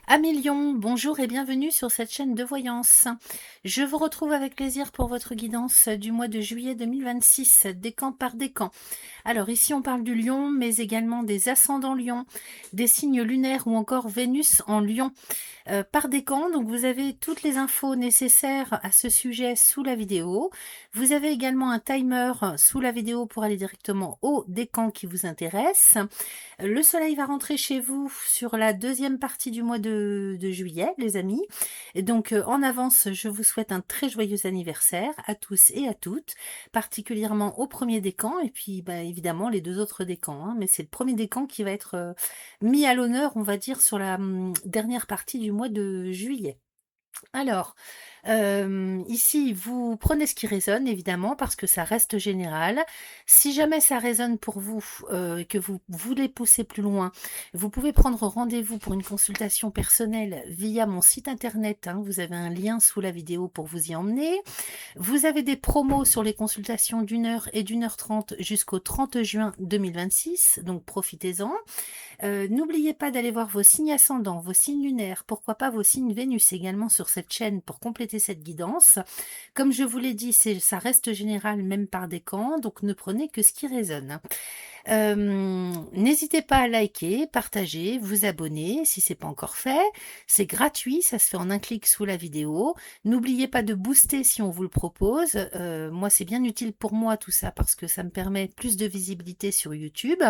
Amis Lion, bonjour et bienvenue sur cette chaîne de voyance. Je vous retrouve avec plaisir pour votre guidance du mois de juillet 2026, décan par décan. Alors ici on parle du lion, mais également des ascendants lion, des signes lunaires ou encore Vénus en lion. Par décan, donc vous avez toutes les infos nécessaires à ce sujet sous la vidéo. Vous avez également un timer sous la vidéo pour aller directement au décan qui vous intéresse. Le soleil va rentrer chez vous sur la deuxième partie du mois de juillet, les amis. Et donc, en avance, je vous souhaite un très joyeux anniversaire à tous et à toutes, particulièrement au premier décan, et puis bah, évidemment les deux autres décans. Mais c'est le premier décan qui va être mis à l'honneur, on va dire, sur la dernière partie du mois de juillet. Alors, ici, vous prenez ce qui résonne, évidemment, parce que ça reste général. Si jamais ça résonne pour vous, et que vous voulez pousser plus loin, vous pouvez prendre rendez-vous pour une consultation personnelle via mon site internet, hein. Vous avez un lien sous la vidéo pour vous y emmener. Vous avez des promos sur les consultations d'1 heure et d'1 h 30 jusqu'au 30 juin 2026, donc profitez-en. N'oubliez pas d'aller voir vos signes ascendants, vos signes lunaires, pourquoi pas vos signes Vénus également sur cette chaîne pour compléter cette guidance. Comme je vous l'ai dit, ça reste général même par décan, donc ne prenez que ce qui résonne. N'hésitez pas à liker, partager, vous abonner si c'est pas encore fait. C'est gratuit, ça se fait en un clic sous la vidéo. N'oubliez pas de booster si on vous le propose. Moi, c'est bien utile pour moi tout ça parce que ça me permet plus de visibilité sur YouTube.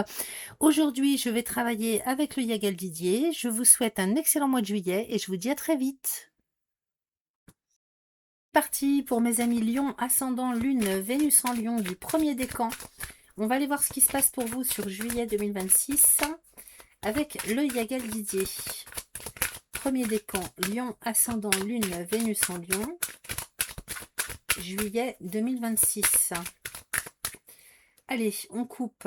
Aujourd'hui, je vais travailler avec le Yagal Didier. Je vous souhaite un excellent mois de juillet et je vous dis à très vite. Parti pour mes amis Lion, ascendant, Lune, Vénus en Lion du premier décan. On va aller voir ce qui se passe pour vous sur juillet 2026 avec le Yagal Didier. Premier décan, Lion, ascendant, Lune, Vénus en Lion, juillet 2026. Allez, on coupe.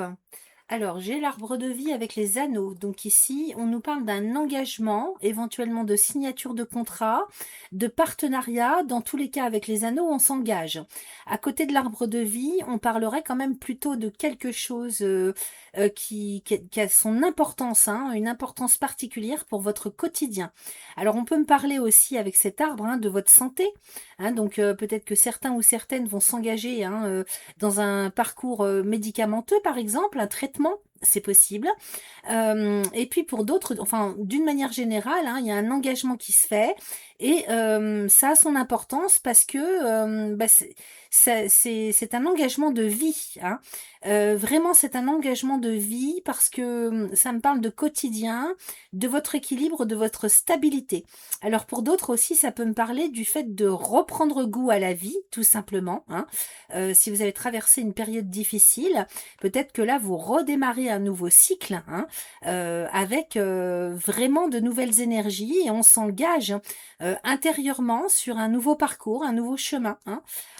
Alors, j'ai l'arbre de vie avec les anneaux. Donc ici, on nous parle d'un engagement, éventuellement de signature de contrat, de partenariat. Dans tous les cas, avec les anneaux, on s'engage. À côté de l'arbre de vie, on parlerait quand même plutôt de quelque chose qui a son importance, hein, une importance particulière pour votre quotidien. Alors, on peut me parler aussi avec cet arbre de votre santé. Donc, peut-être que certains ou certaines vont s'engager dans un parcours médicamenteux, par exemple, un traitement, c'est possible. Et puis pour d'autres, enfin, d'une manière générale, il y a un engagement qui se fait et ça a son importance parce que c'est un engagement de vie. Vraiment, c'est un engagement de vie parce que ça me parle de quotidien, de votre équilibre, de votre stabilité. Alors pour d'autres aussi, ça peut me parler du fait de reprendre goût à la vie, tout simplement. Si vous avez traversé une période difficile, peut-être que là, vous redémarrez un nouveau cycle avec vraiment de nouvelles énergies et on s'engage intérieurement sur un nouveau parcours, un nouveau chemin.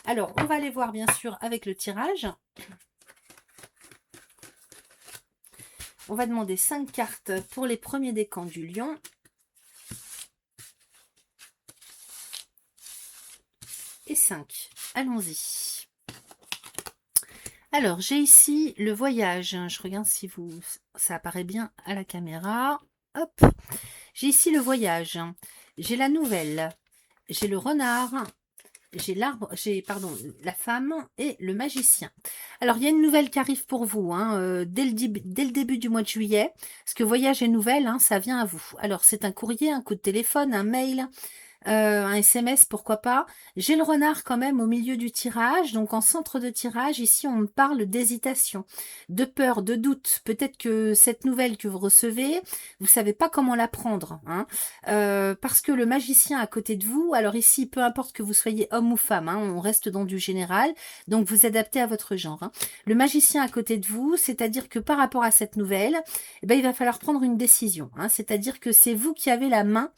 Alors, on va aller voir bien sûr avec le tirage. On va demander 5 cartes pour les premiers décans du lion. Et 5. Allons-y. Alors, j'ai ici le voyage. Je regarde si ça apparaît bien à la caméra. Hop. J'ai ici le voyage. J'ai la nouvelle. J'ai le renard. J'ai la femme et le magicien. Alors, il y a une nouvelle qui arrive pour vous dès le début du mois de juillet. Parce que voyage et nouvelle, ça vient à vous. Alors, c'est un courrier, un coup de téléphone, un mail, un SMS, pourquoi pas. J'ai le renard quand même au milieu du tirage. Donc en centre de tirage, ici on me parle d'hésitation, de peur, de doute. Peut-être que cette nouvelle que vous recevez, vous savez pas comment la prendre. Parce que le magicien à côté de vous, alors ici, peu importe que vous soyez homme ou femme, on reste dans du général, donc vous adaptez à votre genre. Le magicien à côté de vous, c'est-à-dire que par rapport à cette nouvelle, il va falloir prendre une décision. C'est-à-dire que c'est vous qui avez la main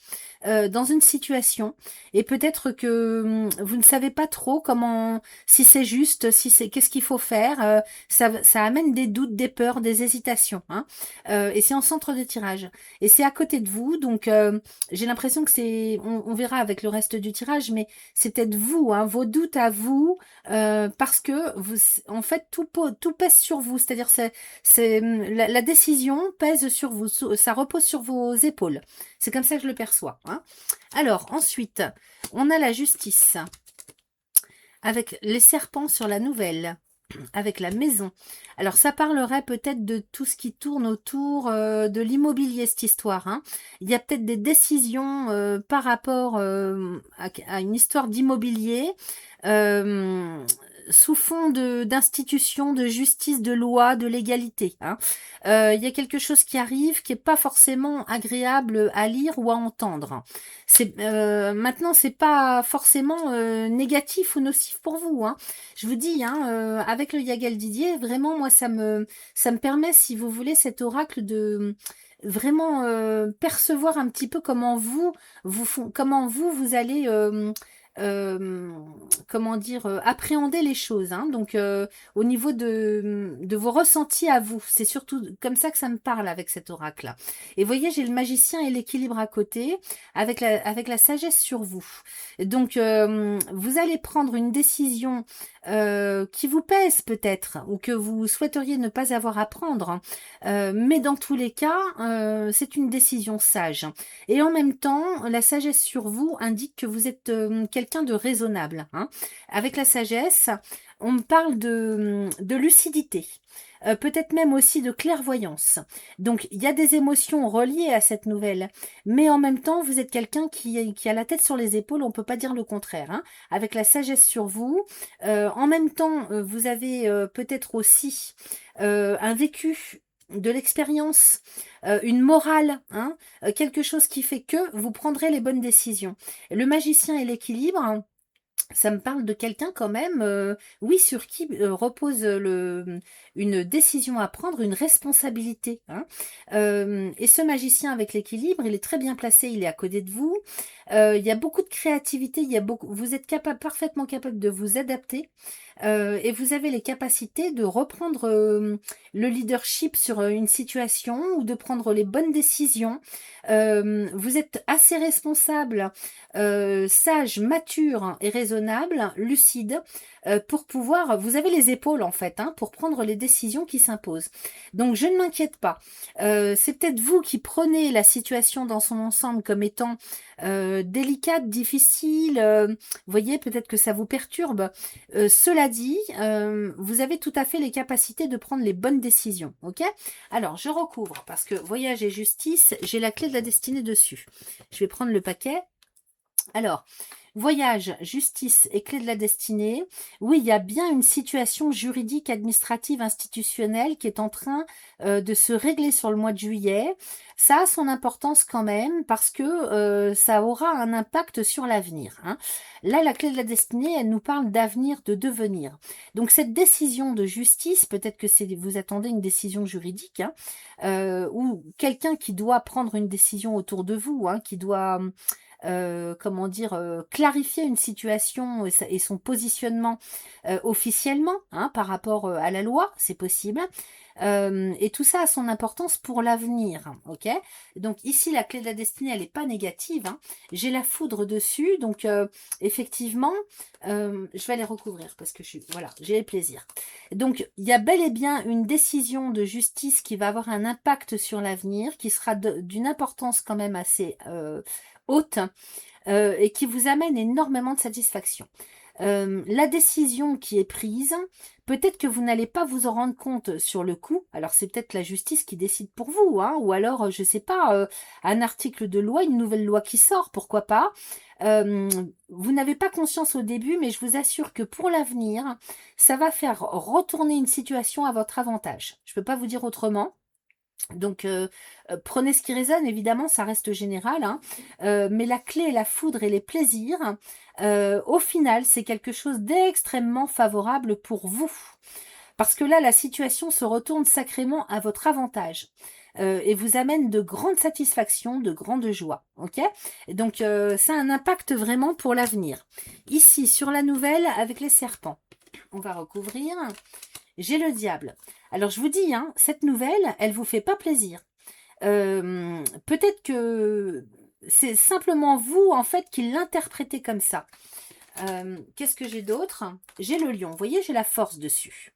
dans une situation intuition et peut-être que vous ne savez pas trop comment, si c'est juste, si c'est qu'est-ce qu'il faut faire. Ça amène des doutes, des peurs, des hésitations, hein. Et c'est en centre de tirage. Et c'est à côté de vous, donc j'ai l'impression que c'est, on verra avec le reste du tirage, mais c'est peut-être vous, hein, vos doutes à vous, parce que vous, en fait, tout pèse sur vous. C'est-à-dire, la décision pèse sur vous, ça repose sur vos épaules. C'est comme ça que je le perçois, hein. Alors, ensuite, on a la justice, avec les serpents sur la nouvelle, avec la maison. Alors, ça parlerait peut-être de tout ce qui tourne autour de l'immobilier, cette histoire, hein. Il y a peut-être des décisions par rapport à une histoire d'immobilier, sous fond d'institutions, de justice, de loi, de légalité, hein. Il y a quelque chose qui arrive qui est pas forcément agréable à lire ou à entendre. Maintenant, c'est pas forcément négatif ou nocif pour vous, hein. Je vous dis, hein, avec le Yagal Didier, vraiment, moi, ça me permet, si vous voulez, cet oracle de vraiment percevoir un petit peu comment comment vous allez comment dire, appréhender les choses, hein. Donc au niveau de vos ressentis à vous, c'est surtout comme ça que ça me parle avec cet oracle là. Et voyez, j'ai le magicien et l'équilibre à côté avec la sagesse sur vous. Donc vous allez prendre une décision qui vous pèse peut-être ou que vous souhaiteriez ne pas avoir à prendre, hein. Mais dans tous les cas, c'est une décision sage. Et en même temps, la sagesse sur vous indique que vous êtes quelqu'un de raisonnable, hein. Avec la sagesse, on me parle de lucidité. Peut-être même aussi de clairvoyance. Donc, il y a des émotions reliées à cette nouvelle, mais en même temps, vous êtes quelqu'un qui a la tête sur les épaules, on ne peut pas dire le contraire, hein. Avec la sagesse sur vous, en même temps, vous avez peut-être aussi un vécu, de l'expérience, une morale, hein, quelque chose qui fait que vous prendrez les bonnes décisions. Le magicien et l'équilibre, ça me parle de quelqu'un quand même, oui, sur qui repose une décision à prendre, une responsabilité, hein. Et ce magicien avec l'équilibre, il est très bien placé, il est à côté de vous. Il y a beaucoup de créativité, vous êtes parfaitement capable de vous adapter, et vous avez les capacités de reprendre le leadership sur une situation ou de prendre les bonnes décisions. Vous êtes assez responsable, sage, mature et raisonnable, lucide, pour pouvoir, vous avez les épaules en fait, hein, pour prendre les décisions qui s'imposent. Donc je ne m'inquiète pas. C'est peut-être vous qui prenez la situation dans son ensemble comme étant délicate, difficile, vous voyez, peut-être que ça vous perturbe. Cela dit, vous avez tout à fait les capacités de prendre les bonnes décisions, ok? Alors, je recouvre, parce que voyage et justice, j'ai la clé de la destinée dessus. Je vais prendre le paquet. Alors, voyage, justice et clé de la destinée. Oui, il y a bien une situation juridique, administrative, institutionnelle qui est en train de se régler sur le mois de juillet. Ça a son importance quand même parce que ça aura un impact sur l'avenir, hein. Là, la clé de la destinée, elle nous parle d'avenir, de devenir. Donc, cette décision de justice, peut-être que vous attendez une décision juridique, hein, ou quelqu'un qui doit prendre une décision autour de vous, hein, qui doit comment dire, clarifier une situation et son positionnement officiellement, hein, par rapport à la loi, c'est possible. Et tout ça a son importance pour l'avenir, ok? Donc ici, la clé de la destinée, elle n'est pas négative, hein. J'ai la foudre dessus, donc effectivement, je vais les recouvrir parce que voilà, j'ai le plaisir. Donc, il y a bel et bien une décision de justice qui va avoir un impact sur l'avenir, qui sera d'une importance quand même assez haute, et qui vous amène énormément de satisfaction. La décision qui est prise, peut-être que vous n'allez pas vous en rendre compte sur le coup, alors c'est peut-être la justice qui décide pour vous, hein, ou alors, je sais pas, un article de loi, une nouvelle loi qui sort, pourquoi pas. Vous n'avez pas conscience au début, mais je vous assure que pour l'avenir, ça va faire retourner une situation à votre avantage. Je ne peux pas vous dire autrement. Donc, prenez ce qui résonne, évidemment, ça reste général, hein, mais la clé, la foudre et les plaisirs, au final, c'est quelque chose d'extrêmement favorable pour vous. Parce que là, la situation se retourne sacrément à votre avantage. et vous amène de grandes satisfactions, de grandes joies. Ok? Donc, ça a un impact vraiment pour l'avenir. Ici, sur la nouvelle, avec les serpents, on va recouvrir. J'ai le diable. Alors, je vous dis, hein, cette nouvelle, elle vous fait pas plaisir. Peut-être que c'est simplement vous, en fait, qui l'interprétez comme ça. Qu'est-ce que j'ai d'autre? J'ai le lion. Vous voyez, j'ai la force dessus.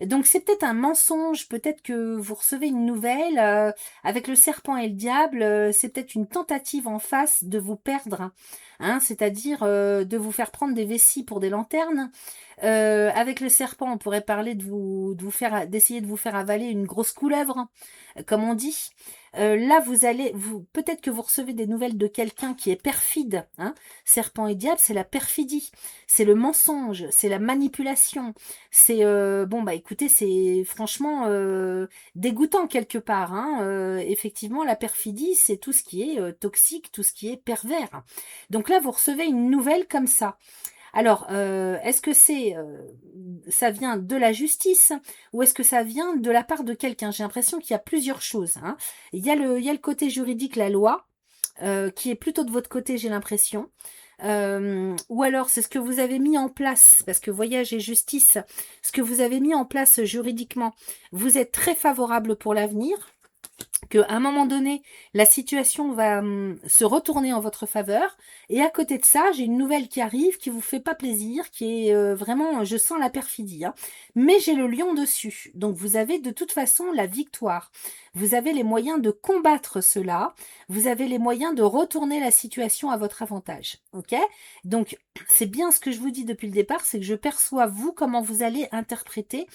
Donc c'est peut-être un mensonge, peut-être que vous recevez une nouvelle avec le serpent et le diable, c'est peut-être une tentative en face de vous perdre, hein, c'est-à-dire de vous faire prendre des vessies pour des lanternes. Avec le serpent, on pourrait parler d'essayer de vous faire avaler une grosse couleuvre, comme on dit. Là, peut-être que vous recevez des nouvelles de quelqu'un qui est perfide, hein. Serpent et diable, c'est la perfidie, c'est le mensonge, c'est la manipulation. C'est bon bah écoutez, c'est franchement dégoûtant quelque part, hein. Effectivement, la perfidie, c'est tout ce qui est toxique, tout ce qui est pervers. Donc là, vous recevez une nouvelle comme ça. Alors, est-ce que ça vient de la justice ou est-ce que ça vient de la part de quelqu'un? J'ai l'impression qu'il y a plusieurs choses, hein. Il y a le côté juridique, la loi, qui est plutôt de votre côté, j'ai l'impression. Ou alors c'est ce que vous avez mis en place, parce que voyage et justice, ce que vous avez mis en place juridiquement, vous êtes très favorable pour l'avenir, qu'à un moment donné, la situation va se retourner en votre faveur. Et à côté de ça, j'ai une nouvelle qui arrive, qui vous fait pas plaisir, qui est vraiment, je sens la perfidie, hein. Mais j'ai le lion dessus. Donc vous avez de toute façon la victoire. Vous avez les moyens de combattre cela. Vous avez les moyens de retourner la situation à votre avantage. Ok? Donc c'est bien ce que je vous dis depuis le départ, c'est que je perçois vous comment vous allez interpréter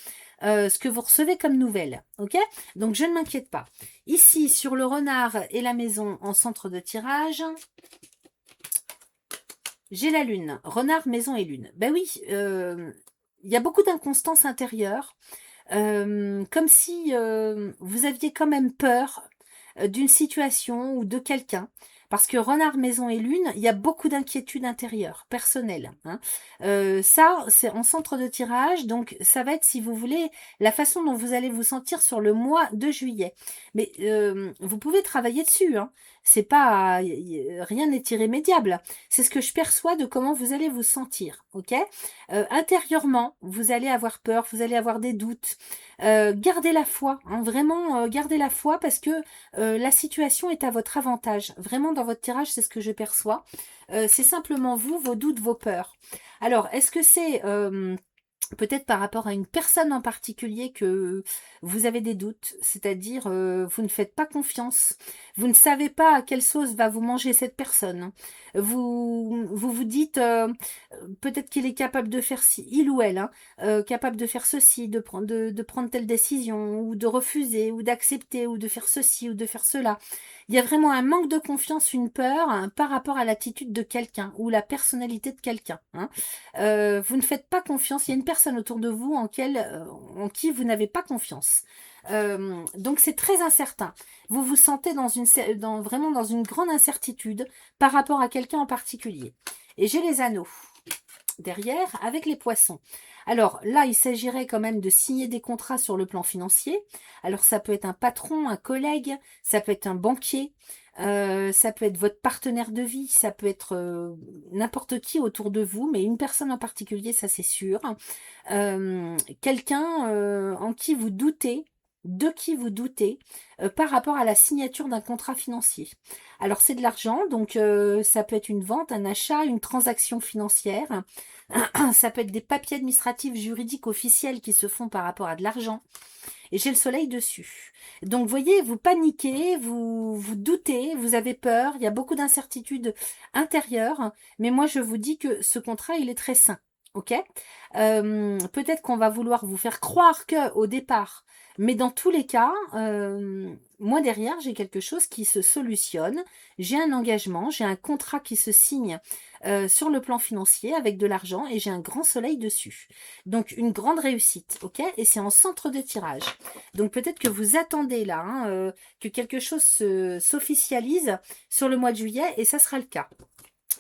ce que vous recevez comme nouvelle. Ok? Donc je ne m'inquiète pas. Ici, sur le renard et la maison en centre de tirage, j'ai la lune. Renard, maison et lune. Ben oui, il y a beaucoup d'inconstance intérieure. Comme si vous aviez quand même peur d'une situation ou de quelqu'un. Parce que renard, maison et lune, il y a beaucoup d'inquiétudes intérieures, personnelles, hein. Ça, c'est en centre de tirage, donc ça va être, si vous voulez, la façon dont vous allez vous sentir sur le mois de juillet. Mais vous pouvez travailler dessus, hein. C'est pas, rien n'est irrémédiable. C'est ce que je perçois de comment vous allez vous sentir, ok? Intérieurement, vous allez avoir peur, vous allez avoir des doutes. Gardez la foi, hein, vraiment, gardez la foi parce que la situation est à votre avantage. Vraiment, dans votre tirage, c'est ce que je perçois. C'est simplement vous, vos doutes, vos peurs. Alors, est-ce que c'est peut-être par rapport à une personne en particulier que vous avez des doutes, c'est-à-dire vous ne faites pas confiance, vous ne savez pas à quelle sauce va vous manger cette personne. Vous dites peut-être qu'il est capable de faire il ou elle, hein, capable de faire ceci, de prendre telle décision, ou de refuser, ou d'accepter, ou de faire ceci, ou de faire cela. Il y a vraiment un manque de confiance, une peur hein, par rapport à l'attitude de quelqu'un ou la personnalité de quelqu'un, hein. Vous ne faites pas confiance. Il y a une personne autour de vous en qui vous n'avez pas confiance. Donc c'est très incertain. Vous vous sentez vraiment dans une grande incertitude par rapport à quelqu'un en particulier. Et j'ai les anneaux derrière avec les poissons. Alors là, il s'agirait quand même de signer des contrats sur le plan financier. Alors ça peut être un patron, un collègue, ça peut être un banquier, ça peut être votre partenaire de vie, ça peut être n'importe qui autour de vous, mais une personne en particulier, ça c'est sûr. Quelqu'un en qui vous doutez, de qui vous doutez par rapport à la signature d'un contrat financier. Alors c'est de l'argent, donc ça peut être une vente, un achat, une transaction financière. Ça peut être des papiers administratifs juridiques officiels qui se font par rapport à de l'argent. Et j'ai le soleil dessus. Donc, vous voyez, vous paniquez, vous doutez, vous avez peur, il y a beaucoup d'incertitudes intérieures. Mais moi, je vous dis que ce contrat, il est très sain. Ok? Peut-être qu'on va vouloir vous faire croire que au départ, mais dans tous les cas, moi derrière, j'ai quelque chose qui se solutionne. J'ai un engagement, j'ai un contrat qui se signe sur le plan financier avec de l'argent et j'ai un grand soleil dessus. Donc une grande réussite, ok? Et c'est en centre de tirage. Donc peut-être que vous attendez là hein, que quelque chose s'officialise sur le mois de juillet et ça sera le cas.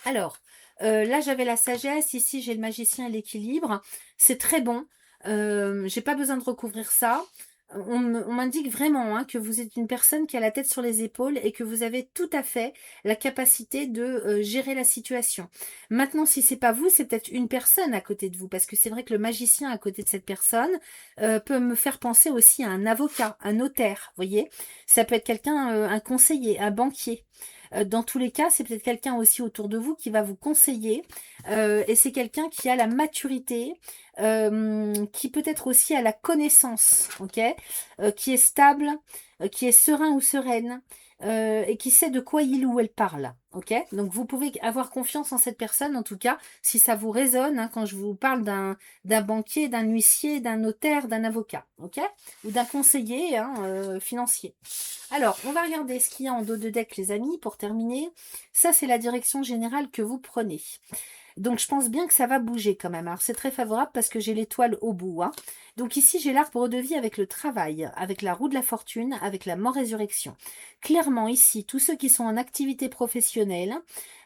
Alors, là j'avais la sagesse, ici j'ai le magicien et l'équilibre. C'est très bon. J'ai pas besoin de recouvrir ça. On m'indique vraiment hein, que vous êtes une personne qui a la tête sur les épaules et que vous avez tout à fait la capacité de gérer la situation. Maintenant, si c'est pas vous, c'est peut-être une personne à côté de vous, parce que c'est vrai que le magicien à côté de cette personne peut me faire penser aussi à un avocat, un notaire, voyez. Ça peut être quelqu'un, un conseiller, un banquier. Dans tous les cas, c'est peut-être quelqu'un aussi autour de vous qui va vous conseiller et c'est quelqu'un qui a la maturité, qui peut-être aussi a la connaissance, ok, qui est stable, qui est serein ou sereine, et qui sait de quoi il ou elle parle, ok. Donc vous pouvez avoir confiance en cette personne, en tout cas, si ça vous résonne, hein, quand je vous parle d'un banquier, d'un huissier, d'un notaire, d'un avocat, ok, ou d'un conseiller hein, financier. Alors, on va regarder ce qu'il y a en dos de deck, les amis, pour terminer. Ça, c'est la direction générale que vous prenez. Donc je pense bien que ça va bouger quand même. Alors c'est très favorable parce que j'ai l'étoile au bout. Hein. Donc ici j'ai l'arbre de vie avec le travail, avec la roue de la fortune, avec la mort-résurrection. Clairement ici, tous ceux qui sont en activité professionnelle,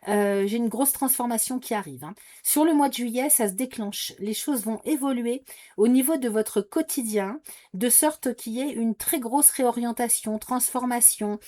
j'ai une grosse transformation qui arrive. Hein. Sur le mois de juillet, ça se déclenche. Les choses vont évoluer au niveau de votre quotidien, de sorte qu'il y ait une très grosse réorientation, transformation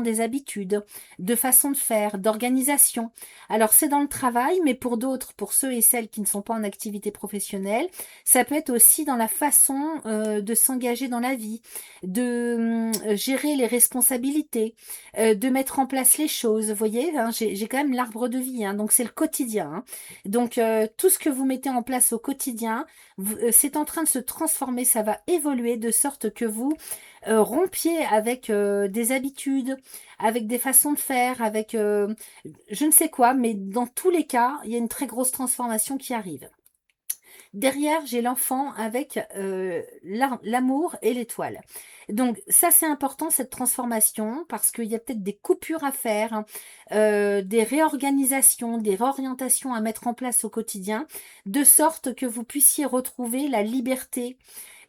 des habitudes, de façon de faire, d'organisation. Alors, c'est dans le travail, mais pour d'autres, pour ceux et celles qui ne sont pas en activité professionnelle, ça peut être aussi dans la façon de s'engager dans la vie, de gérer les responsabilités, de mettre en place les choses. Vous voyez, hein, j'ai quand même l'arbre de vie, hein, donc c'est le quotidien. Hein. Donc, tout ce que vous mettez en place au quotidien, c'est en train de se transformer, ça va évoluer de sorte que vous rompiez avec des habitudes, avec des façons de faire, avec je ne sais quoi, mais dans tous les cas, il y a une très grosse transformation qui arrive. Derrière, j'ai l'enfant avec l'amour et l'étoile. Donc ça, c'est important, cette transformation, parce qu'il y a peut-être des coupures à faire, hein, des réorganisations, des réorientations à mettre en place au quotidien, de sorte que vous puissiez retrouver la liberté,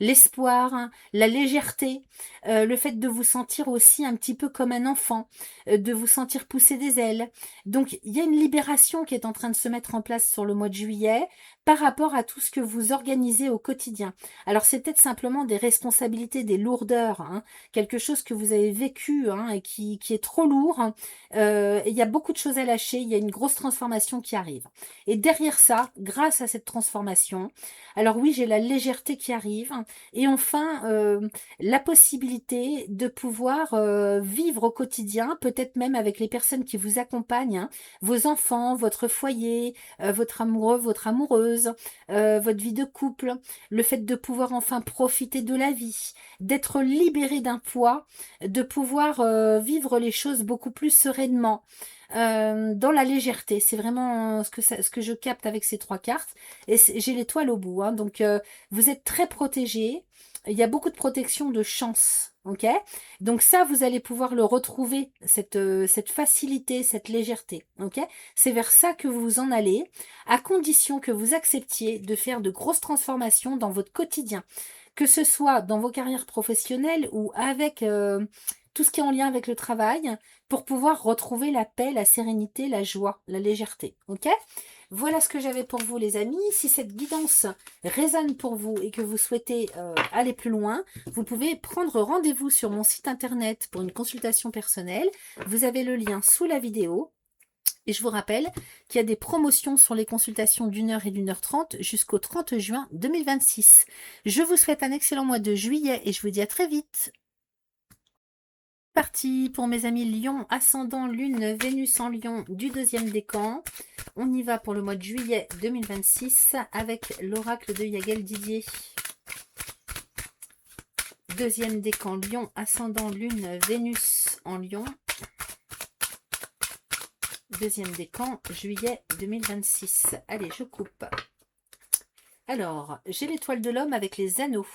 l'espoir, hein, la légèreté, le fait de vous sentir aussi un petit peu comme un enfant, de vous sentir pousser des ailes. Donc il y a une libération qui est en train de se mettre en place sur le mois de juillet par rapport à tout ce que vous organisez au quotidien. Alors c'est peut-être simplement des responsabilités, des lourdeurs, hein, quelque chose que vous avez vécu hein, et qui est trop lourd. Hein. Il y a beaucoup de choses à lâcher, il y a une grosse transformation qui arrive. Et derrière ça, grâce à cette transformation, alors oui, j'ai la légèreté qui arrive, et enfin, la possibilité de pouvoir vivre au quotidien, peut-être même avec les personnes qui vous accompagnent, hein, vos enfants, votre foyer, votre amoureux, votre amoureuse, votre vie de couple, le fait de pouvoir enfin profiter de la vie, d'être libéré d'un poids, de pouvoir vivre les choses beaucoup plus sereinement. Dans la légèreté, c'est vraiment ce que je capte avec ces trois cartes. Et j'ai l'étoile au bout, hein, donc vous êtes très protégé. Il y a beaucoup de protection de chance. Ok, donc ça, vous allez pouvoir le retrouver, cette facilité, cette légèreté. Ok, c'est vers ça que vous en allez, à condition que vous acceptiez de faire de grosses transformations dans votre quotidien, que ce soit dans vos carrières professionnelles ou avec tout ce qui est en lien avec le travail, pour pouvoir retrouver la paix, la sérénité, la joie, la légèreté. Ok? Voilà ce que j'avais pour vous les amis. Si cette guidance résonne pour vous et que vous souhaitez aller plus loin, vous pouvez prendre rendez-vous sur mon site internet pour une consultation personnelle. Vous avez le lien sous la vidéo. Et je vous rappelle qu'il y a des promotions sur les consultations d'1 heure et d'1 h 30 jusqu'au 30 juin 2026. Je vous souhaite un excellent mois de juillet et je vous dis à très vite. Parti pour mes amis Lion, ascendant, Lune, Vénus en Lion du deuxième décan. On y va pour le mois de juillet 2026 avec l'oracle de Yagel Didier. Deuxième décan, Lion, ascendant, Lune, Vénus en Lion. Deuxième décan, juillet 2026. Allez, je coupe. Alors, j'ai l'étoile de l'homme avec les anneaux.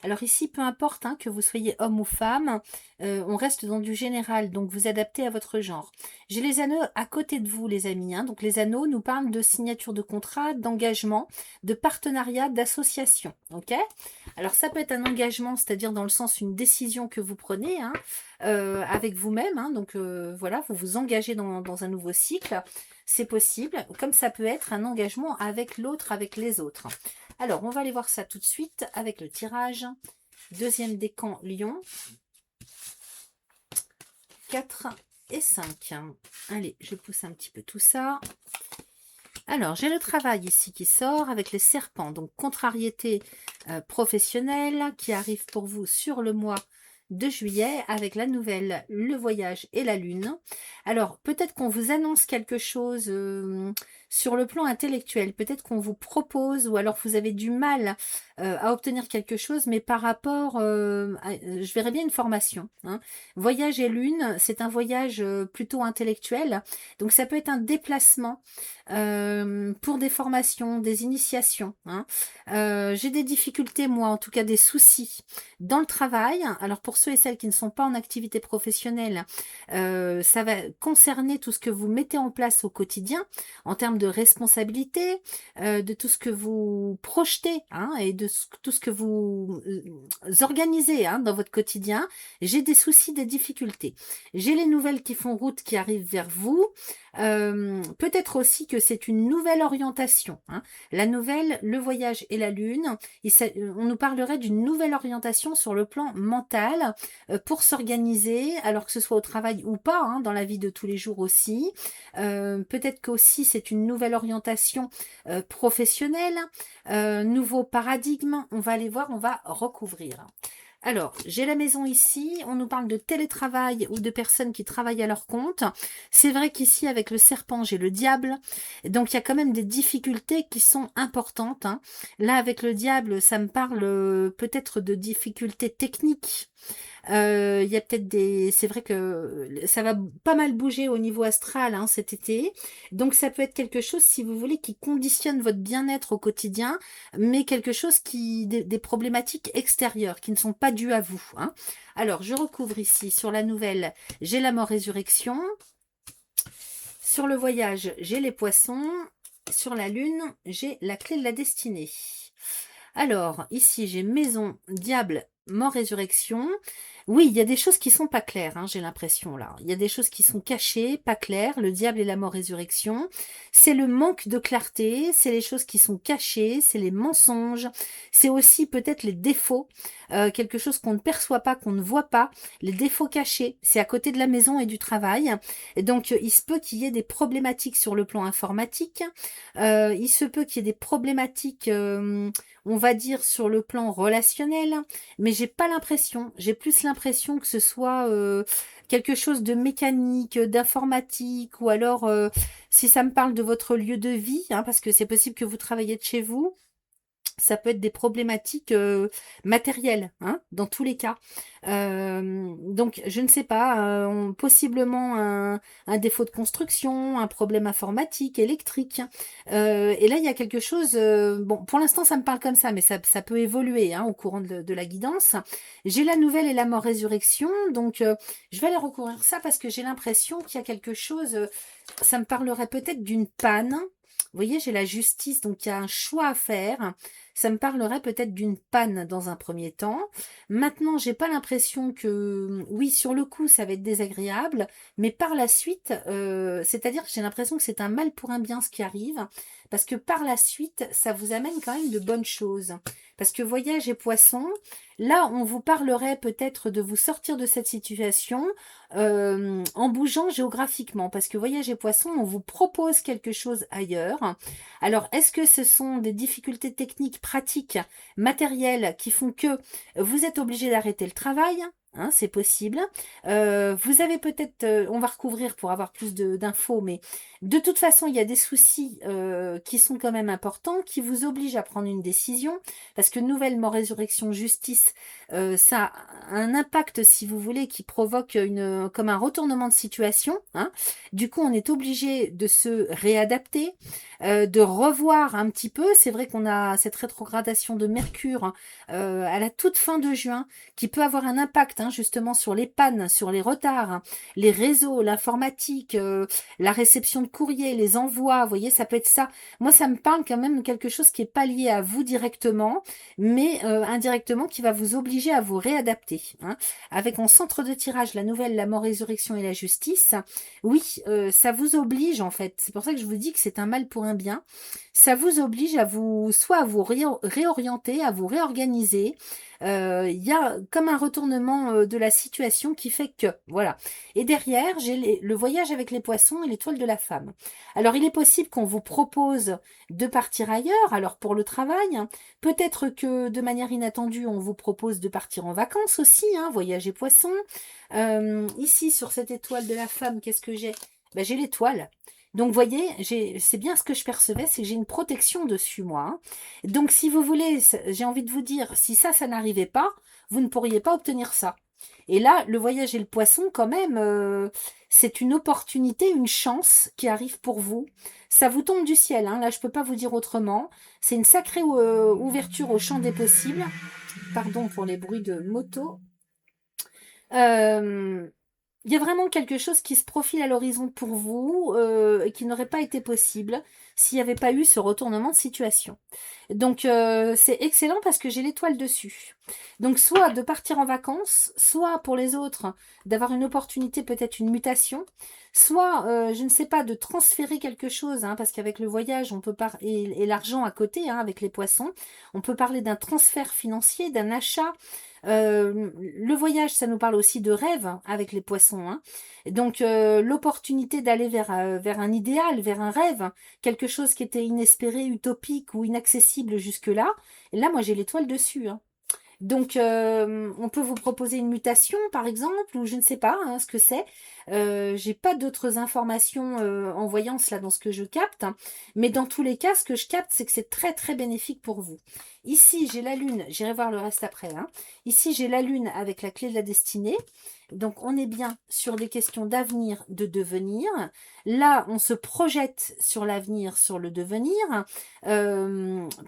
Alors ici, peu importe hein, que vous soyez homme ou femme, on reste dans du général, donc vous adaptez à votre genre. J'ai les anneaux à côté de vous, les amis. Hein, donc les anneaux nous parlent de signature de contrat, d'engagement, de partenariat, d'association. Ok. Alors ça peut être un engagement, c'est-à-dire dans le sens une décision que vous prenez, hein, avec vous-même, hein, donc voilà, vous vous engagez dans un nouveau cycle, c'est possible, comme ça peut être un engagement avec l'autre, avec les autres. Alors, on va aller voir ça tout de suite avec le tirage. Deuxième décan, Lion. 4 et 5. Allez, je pousse un petit peu tout ça. Alors, j'ai le travail ici qui sort avec les serpents. Donc, contrariété professionnelle qui arrive pour vous sur le mois de juillet avec la nouvelle, le voyage et la lune. Alors, peut-être qu'on vous annonce quelque chose sur le plan intellectuel. Peut-être qu'on vous propose ou alors vous avez du mal à obtenir quelque chose, mais par rapport, je verrais bien une formation. Hein. Voyage et lune, c'est un voyage plutôt intellectuel. Donc, ça peut être un déplacement pour des formations, des initiations. Hein. J'ai des difficultés, moi, en tout cas des soucis dans le travail. Alors pour ceux et celles qui ne sont pas en activité professionnelle, ça va concerner tout ce que vous mettez en place au quotidien en termes de responsabilité, de tout ce que vous projetez hein, et de tout ce que vous organisez hein, dans votre quotidien. J'ai des soucis, des difficultés. J'ai les nouvelles qui font route qui arrivent vers vous. Peut-être aussi que c'est une nouvelle orientation. Hein. La nouvelle, le voyage et la lune, on nous parlerait d'une nouvelle orientation sur le plan mental pour s'organiser, alors que ce soit au travail ou pas, hein, dans la vie de tous les jours aussi. Peut-être qu'aussi c'est une nouvelle orientation professionnelle, nouveau paradigme. On va aller voir, on va recouvrir. Alors, j'ai la maison ici, on nous parle de télétravail ou de personnes qui travaillent à leur compte. C'est vrai qu'ici, avec le serpent, j'ai le diable. Donc, il y a quand même des difficultés qui sont importantes. Hein. Là, avec le diable, ça me parle peut-être de difficultés techniques. Il y a peut-être des... C'est vrai que ça va pas mal bouger au niveau astral hein, cet été. Donc ça peut être quelque chose, si vous voulez, qui conditionne votre bien-être au quotidien, mais quelque chose qui... Des problématiques extérieures qui ne sont pas dues à vous. Hein. Alors, je recouvre ici sur la nouvelle, j'ai la mort-résurrection. Sur le voyage, j'ai les poissons. Sur la lune, j'ai la clé de la destinée. Alors, ici, j'ai maison, diable, mort, résurrection. Oui, il y a des choses qui sont pas claires, hein, j'ai l'impression là. Il y a des choses qui sont cachées, pas claires. Le diable et la mort, résurrection. C'est le manque de clarté, c'est les choses qui sont cachées, c'est les mensonges. C'est aussi peut-être les défauts, quelque chose qu'on ne perçoit pas, qu'on ne voit pas. Les défauts cachés, c'est à côté de la maison et du travail. Et donc, il se peut qu'il y ait des problématiques sur le plan informatique. Il se peut qu'il y ait des problématiques... on va dire sur le plan relationnel, mais j'ai pas l'impression, j'ai plus l'impression que ce soit quelque chose de mécanique, d'informatique, ou alors si ça me parle de votre lieu de vie, hein, parce que c'est possible que vous travaillez de chez vous, ça peut être des problématiques matérielles, hein, dans tous les cas. Donc, je ne sais pas, possiblement un défaut de construction, un problème informatique, électrique. Et là, il y a quelque chose, bon, pour l'instant, ça me parle comme ça, mais ça peut évoluer hein, au courant de la guidance. J'ai la nouvelle et la mort résurrection, donc je vais aller recourir ça parce que j'ai l'impression qu'il y a quelque chose, ça me parlerait peut-être d'une panne. Vous voyez, j'ai la justice, donc il y a un choix à faire. Ça me parlerait peut-être d'une panne dans un premier temps. Maintenant, j'ai pas l'impression que, oui, sur le coup, ça va être désagréable, mais par la suite, c'est-à-dire que j'ai l'impression que c'est un mal pour un bien ce qui arrive, parce que par la suite, ça vous amène quand même de bonnes choses. Parce que voyage et poisson, là, on vous parlerait peut-être de vous sortir de cette situation en bougeant géographiquement. Parce que voyage et poisson, on vous propose quelque chose ailleurs. Alors, est-ce que ce sont des difficultés techniques, pratiques, matérielles qui font que vous êtes obligé d'arrêter le travail? Hein, c'est possible. Vous avez peut-être, on va recouvrir pour avoir plus d'infos, mais de toute façon, il y a des soucis qui sont quand même importants, qui vous obligent à prendre une décision, parce que nouvelle mort, résurrection, justice, ça a un impact, si vous voulez, qui provoque comme un retournement de situation. Hein. Du coup, on est obligé de se réadapter, de revoir un petit peu. C'est vrai qu'on a cette rétrogradation de Mercure à la toute fin de juin, qui peut avoir un impact. Hein. hein, justement sur les pannes, sur les retards, hein, les réseaux, l'informatique, la réception de courrier, les envois, vous voyez, ça peut être ça. Moi, ça me parle quand même de quelque chose qui est pas lié à vous directement, mais indirectement qui va vous obliger à vous réadapter, hein. Avec en centre de tirage la nouvelle, la mort, résurrection et la justice, oui, ça vous oblige en fait. C'est pour ça que je vous dis que c'est un mal pour un bien. Ça vous oblige à vous, soit à vous réorienter, à vous réorganiser. Il y a comme un retournement de la situation qui fait que, voilà. Et derrière, j'ai le voyage avec les poissons et l'étoile de la femme. Alors, il est possible qu'on vous propose de partir ailleurs, alors pour le travail, hein. Peut-être que de manière inattendue, on vous propose de partir en vacances aussi, hein, voyager poisson. Ici, sur cette étoile de la femme, qu'est-ce que j'ai? Ben, j'ai l'étoile. Donc, vous voyez, c'est bien ce que je percevais, c'est que j'ai une protection dessus, moi, hein. Donc, si vous voulez, j'ai envie de vous dire, si ça n'arrivait pas, vous ne pourriez pas obtenir ça. Et là, le voyage et le poisson, quand même, c'est une opportunité, une chance qui arrive pour vous. Ça vous tombe du ciel, hein. Là, je peux pas vous dire autrement. C'est une sacrée ouverture au champ des possibles. Pardon pour les bruits de moto. Euh, il y a vraiment quelque chose qui se profile à l'horizon pour vous et qui n'aurait pas été possible s'il n'y avait pas eu ce retournement de situation. Donc c'est excellent parce que j'ai l'étoile dessus. Donc soit de partir en vacances, soit pour les autres d'avoir une opportunité, peut-être une mutation, soit je ne sais pas, de transférer quelque chose, hein, parce qu'avec le voyage on peut et l'argent à côté, hein, avec les poissons, on peut parler d'un transfert financier, d'un achat. Le voyage, ça nous parle aussi de rêve, hein, avec les poissons, hein. Donc l'opportunité d'aller vers un idéal, vers un rêve, quelque chose qui était inespéré, utopique ou inaccessible jusque-là. Et là, moi, j'ai l'étoile dessus, hein. Donc, on peut vous proposer une mutation, par exemple, ou je ne sais pas, hein, ce que c'est. J'ai pas d'autres informations en voyance là dans ce que je capte, hein. Mais dans tous les cas, ce que je capte, c'est que c'est très très bénéfique pour vous. Ici, j'ai la lune, j'irai voir le reste après, hein. Ici, j'ai la lune avec la clé de la destinée. Donc, on est bien sur des questions d'avenir, de devenir. Là, on se projette sur l'avenir, sur le devenir,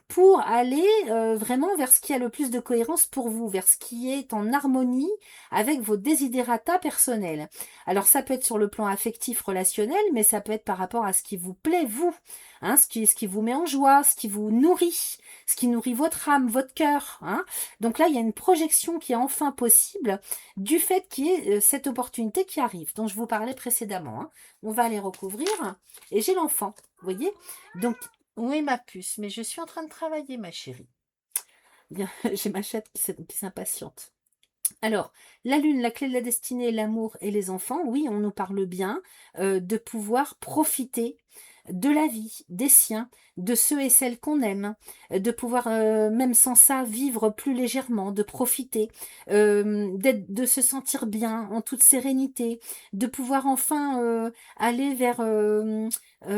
pour aller vraiment vers ce qui a le plus de cohérence pour vous, vers ce qui est en harmonie avec vos desiderata personnels. Alors, ça peut être sur le plan affectif, relationnel, mais ça peut être par rapport à ce qui vous plaît, vous, hein, ce qui vous met en joie, ce qui vous nourrit, ce qui nourrit votre âme, votre cœur, hein. Donc là, il y a une projection qui est enfin possible du fait qu'il y ait cette opportunité qui arrive, dont je vous parlais précédemment, hein. On va aller recouvrir. Et j'ai l'enfant, vous voyez. Donc, oui, ma puce, mais je suis en train de travailler, ma chérie. Bien, j'ai ma chatte qui s'impatiente. Alors, la lune, la clé de la destinée, l'amour et les enfants, oui, on nous parle bien de pouvoir profiter de la vie, des siens, de ceux et celles qu'on aime, de pouvoir, même sans ça, vivre plus légèrement, de profiter, de se sentir bien, en toute sérénité, de pouvoir enfin aller vers,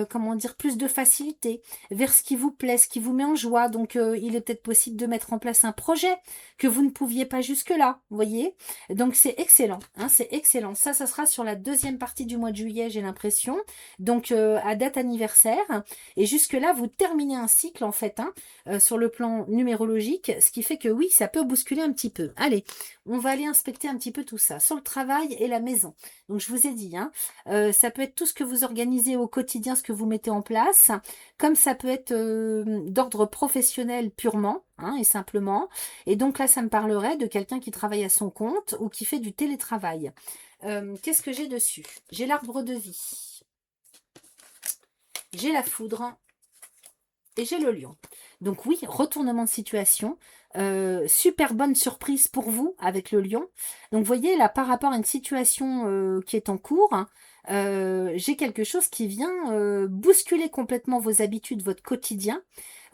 comment dire, plus de facilité, vers ce qui vous plaît, ce qui vous met en joie. Donc, il est peut-être possible de mettre en place un projet que vous ne pouviez pas jusque-là, vous voyez. Donc, c'est excellent, hein, c'est excellent. Ça sera sur la deuxième partie du mois de juillet, j'ai l'impression. Donc, à date anniversaire. Et jusque-là, vous terminez un cycle, en fait, hein, sur le plan numérologique, ce qui fait que oui, ça peut bousculer un petit peu. Allez, on va aller inspecter un petit peu tout ça, sur le travail et la maison. Donc, je vous ai dit, hein, ça peut être tout ce que vous organisez au quotidien, ce que vous mettez en place, comme ça peut être d'ordre professionnel purement, hein, et simplement. Et donc là, ça me parlerait de quelqu'un qui travaille à son compte ou qui fait du télétravail. Qu'est-ce que j'ai dessus? J'ai l'arbre de vie. J'ai la foudre et j'ai le lion. Donc oui, retournement de situation, super bonne surprise pour vous avec le lion. Donc vous voyez là, par rapport à une situation qui est en cours, hein, j'ai quelque chose qui vient bousculer complètement vos habitudes, votre quotidien.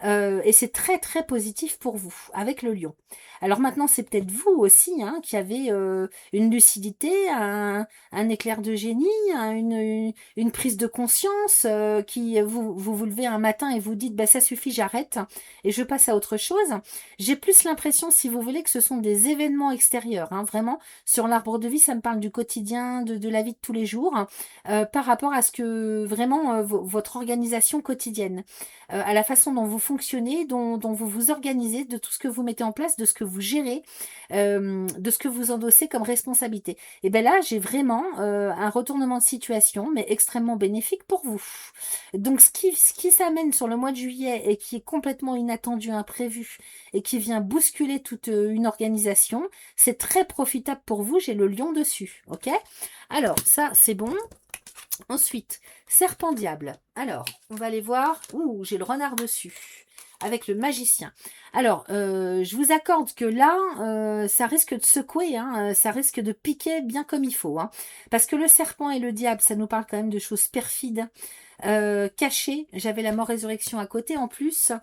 Et c'est très très positif pour vous avec le lion. Alors maintenant, c'est peut-être vous aussi, hein, qui avez une lucidité, un éclair de génie, hein, une prise de conscience, qui vous levez un matin et vous dites bah, ça suffit, j'arrête et je passe à autre chose. J'ai plus l'impression, si vous voulez, que ce sont des événements extérieurs, hein, vraiment. Sur l'arbre de vie, ça me parle du quotidien, de la vie de tous les jours, par rapport à ce que vraiment votre organisation quotidienne, à la façon dont vous fonctionnez, dont vous vous organisez, de tout ce que vous mettez en place, de ce que vous gérez, de ce que vous endossez comme responsabilité. Et bien là, j'ai vraiment un retournement de situation, mais extrêmement bénéfique pour vous. Donc ce qui s'amène sur le mois de juillet et qui est complètement inattendu, imprévu, et qui vient bousculer toute une organisation, c'est très profitable pour vous. J'ai le lion dessus, ok? Alors, ça, c'est bon. Ensuite, serpent diable. Alors, on va aller voir. Ouh, j'ai le renard dessus. Avec le magicien. Alors, je vous accorde que là, ça risque de secouer, hein, ça risque de piquer bien comme il faut. Hein, parce que le serpent et le diable, ça nous parle quand même de choses perfides, cachées. J'avais la mort-résurrection à côté en plus.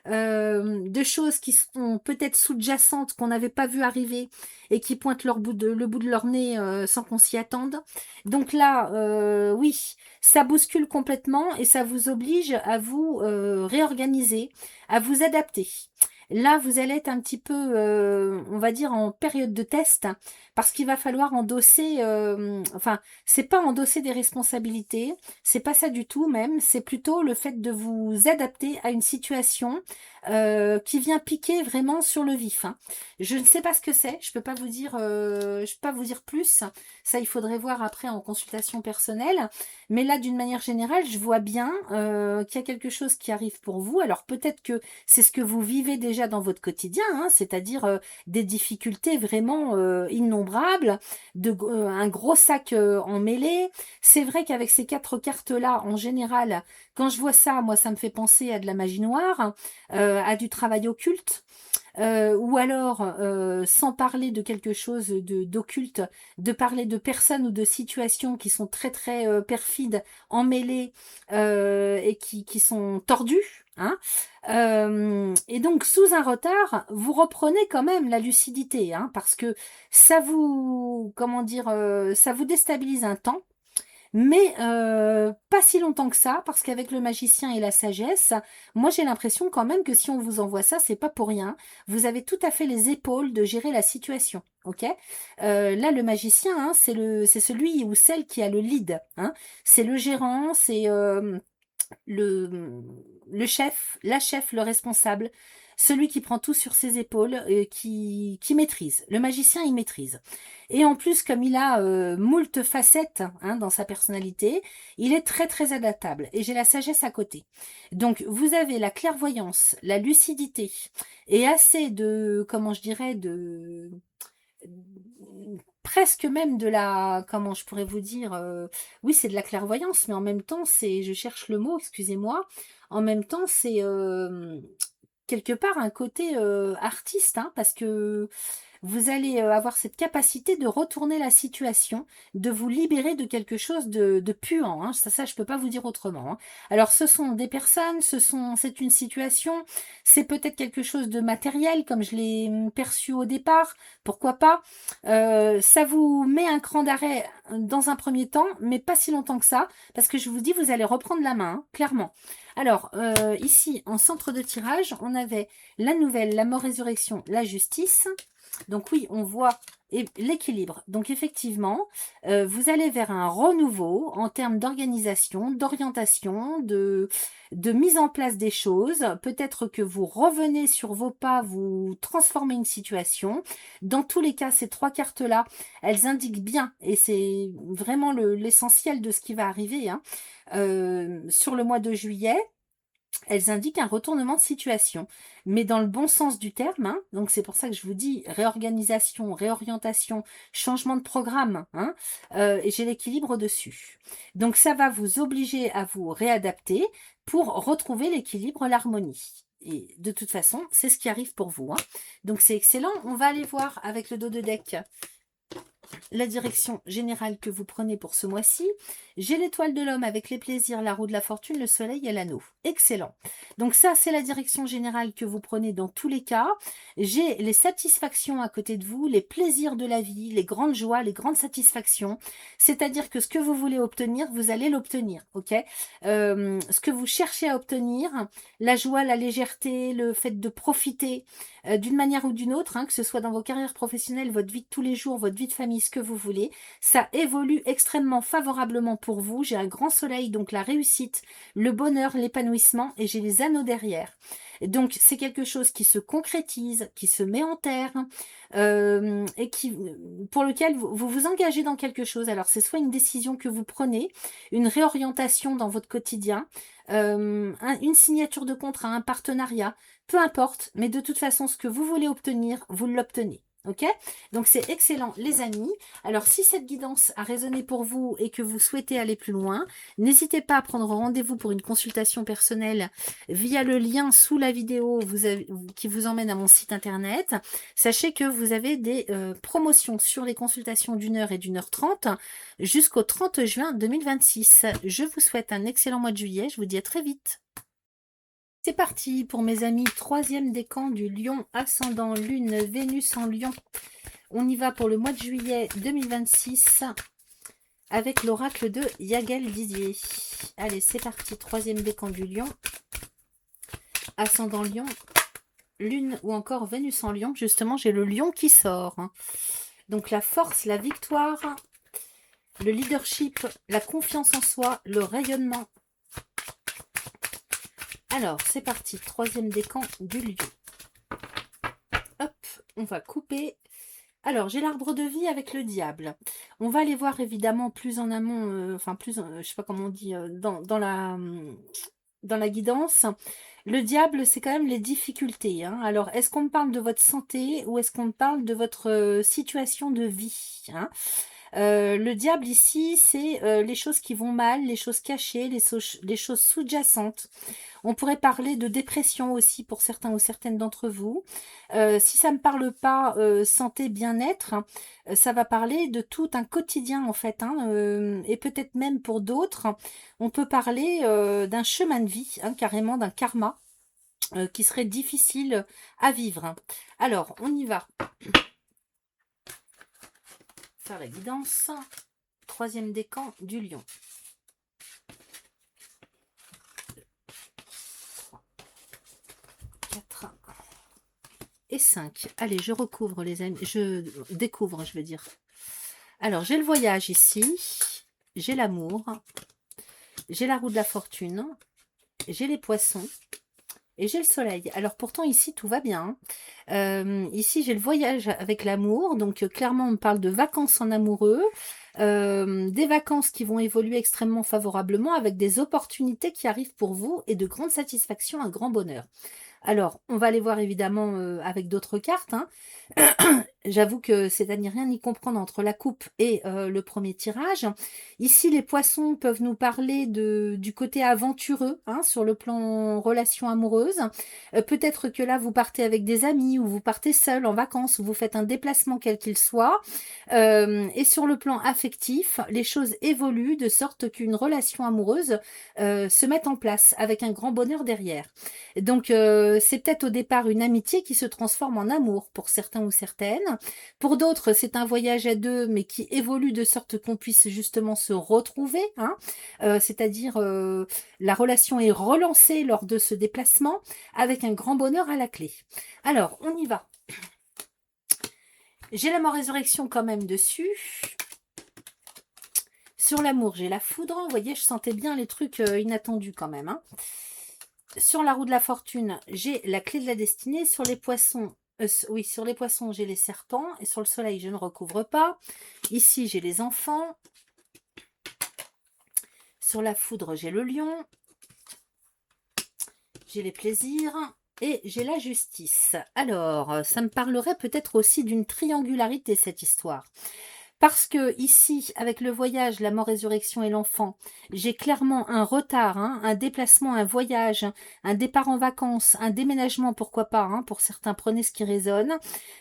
De choses qui sont peut-être sous-jacentes, qu'on n'avait pas vu arriver et qui pointent le bout de leur nez sans qu'on s'y attende. Donc là, oui, ça bouscule complètement et ça vous oblige à vous réorganiser, à vous adapter. Là, vous allez être un petit peu, on va dire, en période de test, parce qu'il va falloir endosser, enfin, c'est pas endosser des responsabilités, c'est pas ça du tout même, c'est plutôt le fait de vous adapter à une situation qui vient piquer vraiment sur le vif. Hein. Je ne sais pas ce que c'est, je peux pas vous dire, je peux pas vous dire plus. Ça, il faudrait voir après en consultation personnelle. Mais là, d'une manière générale, je vois bien qu'il y a quelque chose qui arrive pour vous. Alors peut-être que c'est ce que vous vivez déjà dans votre quotidien, hein, c'est-à-dire des difficultés vraiment innombrables, un gros sac emmêlé. C'est vrai qu'avec ces 4 cartes-là, en général, quand je vois ça, moi, ça me fait penser à de la magie noire, à du travail occulte. Ou alors, sans parler de quelque chose d'occulte, de parler de personnes ou de situations qui sont très très perfides, emmêlées et qui sont tordues. Hein. Et donc, sous un retard, vous reprenez quand même la lucidité, hein, parce que ça vous, comment dire, ça vous déstabilise un temps. Mais pas si longtemps que ça, parce qu'avec le magicien et la sagesse, moi j'ai l'impression quand même que si on vous envoie ça, c'est pas pour rien. Vous avez tout à fait les épaules de gérer la situation. Ok. Là, le magicien, hein, c'est celui ou celle qui a le lead. Hein. C'est le gérant, c'est le, le chef, la chef, le responsable, celui qui prend tout sur ses épaules, qui maîtrise. Le magicien, il maîtrise. Et en plus, comme il a moult facettes hein, dans sa personnalité, il est très très adaptable. Et j'ai la sagesse à côté. Donc, vous avez la clairvoyance, la lucidité, et assez de, comment je dirais, de presque même de la, comment je pourrais vous dire, oui c'est de la clairvoyance, mais en même temps c'est, je cherche le mot, excusez-moi, en même temps c'est quelque part un côté artiste, hein, parce que vous allez avoir cette capacité de retourner la situation, de vous libérer de quelque chose de puant. Hein. Ça, je peux pas vous dire autrement. Hein. Alors, ce sont des personnes, c'est une situation, c'est peut-être quelque chose de matériel, comme je l'ai perçu au départ. Pourquoi pas ça vous met un cran d'arrêt dans un premier temps, mais pas si longtemps que ça, parce que je vous dis, vous allez reprendre la main, hein, clairement. Alors, ici, en centre de tirage, on avait la nouvelle, la mort-résurrection, la justice. Donc oui, on voit l'équilibre. Donc effectivement, vous allez vers un renouveau en termes d'organisation, d'orientation, de mise en place des choses. Peut-être que vous revenez sur vos pas, vous transformez une situation. Dans tous les cas, ces 3 cartes-là, elles indiquent bien, et c'est vraiment l'essentiel de ce qui va arriver hein, sur le mois de juillet. Elles indiquent un retournement de situation, mais dans le bon sens du terme. Hein, donc c'est pour ça que je vous dis réorganisation, réorientation, changement de programme. Hein, et j'ai l'équilibre dessus. Donc ça va vous obliger à vous réadapter pour retrouver l'équilibre, l'harmonie. Et de toute façon, c'est ce qui arrive pour vous. Hein. Donc c'est excellent. On va aller voir avec le dos de deck la direction générale que vous prenez pour ce mois-ci. J'ai l'étoile de l'homme avec les plaisirs, la roue de la fortune, le soleil et l'anneau. Excellent. Donc ça, c'est la direction générale que vous prenez dans tous les cas. J'ai les satisfactions à côté de vous, les plaisirs de la vie, les grandes joies, les grandes satisfactions. C'est-à-dire que ce que vous voulez obtenir, vous allez l'obtenir. Ok. Ce que vous cherchez à obtenir, la joie, la légèreté, le fait de profiter d'une manière ou d'une autre, hein, que ce soit dans vos carrières professionnelles, votre vie de tous les jours, votre vie de famille, ce que vous voulez, ça évolue extrêmement favorablement pour vous. J'ai un grand soleil, donc la réussite, le bonheur, l'épanouissement, et j'ai les anneaux derrière. Donc, c'est quelque chose qui se concrétise, qui se met en terre, et pour lequel vous vous engagez dans quelque chose. Alors, c'est soit une décision que vous prenez, une réorientation dans votre quotidien, une signature de contrat, un partenariat, peu importe, mais de toute façon, ce que vous voulez obtenir, vous l'obtenez. Ok? Donc c'est excellent les amis. Alors si cette guidance a résonné pour vous et que vous souhaitez aller plus loin, n'hésitez pas à prendre rendez-vous pour une consultation personnelle via le lien sous la vidéo qui vous emmène à mon site internet. Sachez que vous avez des promotions sur les consultations d'1 heure et d'1 h 30 jusqu'au 30 juin 2026. Je vous souhaite un excellent mois de juillet. Je vous dis à très vite. C'est parti pour mes amis, troisième décan du Lion, ascendant Lune, Vénus en Lion. On y va pour le mois de juillet 2026 avec l'oracle de Yagel Didier. Allez, c'est parti, troisième décan du Lion, ascendant Lion, Lune ou encore Vénus en Lion. Justement, j'ai le Lion qui sort. Donc la force, la victoire, le leadership, la confiance en soi, le rayonnement. Alors, c'est parti, troisième décan du Lion. Hop, on va couper. Alors, j'ai l'arbre de vie avec le diable. On va aller voir évidemment plus en amont, enfin plus, je sais pas comment on dit, dans la guidance. Le diable, c'est quand même les difficultés. Hein. Alors, est-ce qu'on me parle de votre santé ou est-ce qu'on me parle de votre situation de vie, hein? Le diable ici, c'est les choses qui vont mal, les choses cachées, les choses sous-jacentes. On pourrait parler de dépression aussi pour certains ou certaines d'entre vous. Si ça ne me parle pas santé, bien-être, ça va parler de tout un quotidien en fait. Hein, et peut-être même pour d'autres, on peut parler d'un chemin de vie, hein, carrément d'un karma qui serait difficile à vivre. Alors, on y va. Faire la guidance. Troisième décan du Lion. 4 et 5. Allez, je recouvre les amis. Je découvre, je veux dire. Alors, j'ai le voyage ici. J'ai l'amour. J'ai la roue de la fortune. J'ai les poissons. Et j'ai le soleil. Alors pourtant ici tout va bien. Ici j'ai le voyage avec l'amour. Donc clairement on parle de vacances en amoureux. Des vacances qui vont évoluer extrêmement favorablement avec des opportunités qui arrivent pour vous et de grandes satisfactions, un grand bonheur. Alors on va aller voir évidemment avec d'autres cartes. Hein. J'avoue que c'est à n'y rien y comprendre entre la coupe et le premier tirage. Ici, les poissons peuvent nous parler du côté aventureux, hein, sur le plan relation amoureuse. Peut-être que là, vous partez avec des amis ou vous partez seul en vacances ou vous faites un déplacement quel qu'il soit. Et sur le plan affectif, les choses évoluent de sorte qu'une relation amoureuse se mette en place avec un grand bonheur derrière. Donc, c'est peut-être au départ une amitié qui se transforme en amour pour certains ou certaines. Pour d'autres, c'est un voyage à deux, mais qui évolue de sorte qu'on puisse justement se retrouver. Hein, c'est-à-dire, la relation est relancée lors de ce déplacement avec un grand bonheur à la clé. Alors, on y va. J'ai la mort résurrection quand même dessus. Sur l'amour, j'ai la foudre. Vous voyez, je sentais bien les trucs inattendus quand même. Hein. Sur la roue de la fortune, j'ai la clé de la destinée. Sur les poissons, oui, sur les poissons, j'ai les serpents. Et sur le soleil, je ne recouvre pas. Ici, j'ai les enfants. Sur la foudre, j'ai le lion. J'ai les plaisirs. Et j'ai la justice. Alors, ça me parlerait peut-être aussi d'une triangularité, cette histoire. Parce que ici, avec le voyage, la mort, résurrection et l'enfant, j'ai clairement un retard, hein, un déplacement, un voyage, un départ en vacances, un déménagement, pourquoi pas, hein, pour certains, prenez ce qui résonne.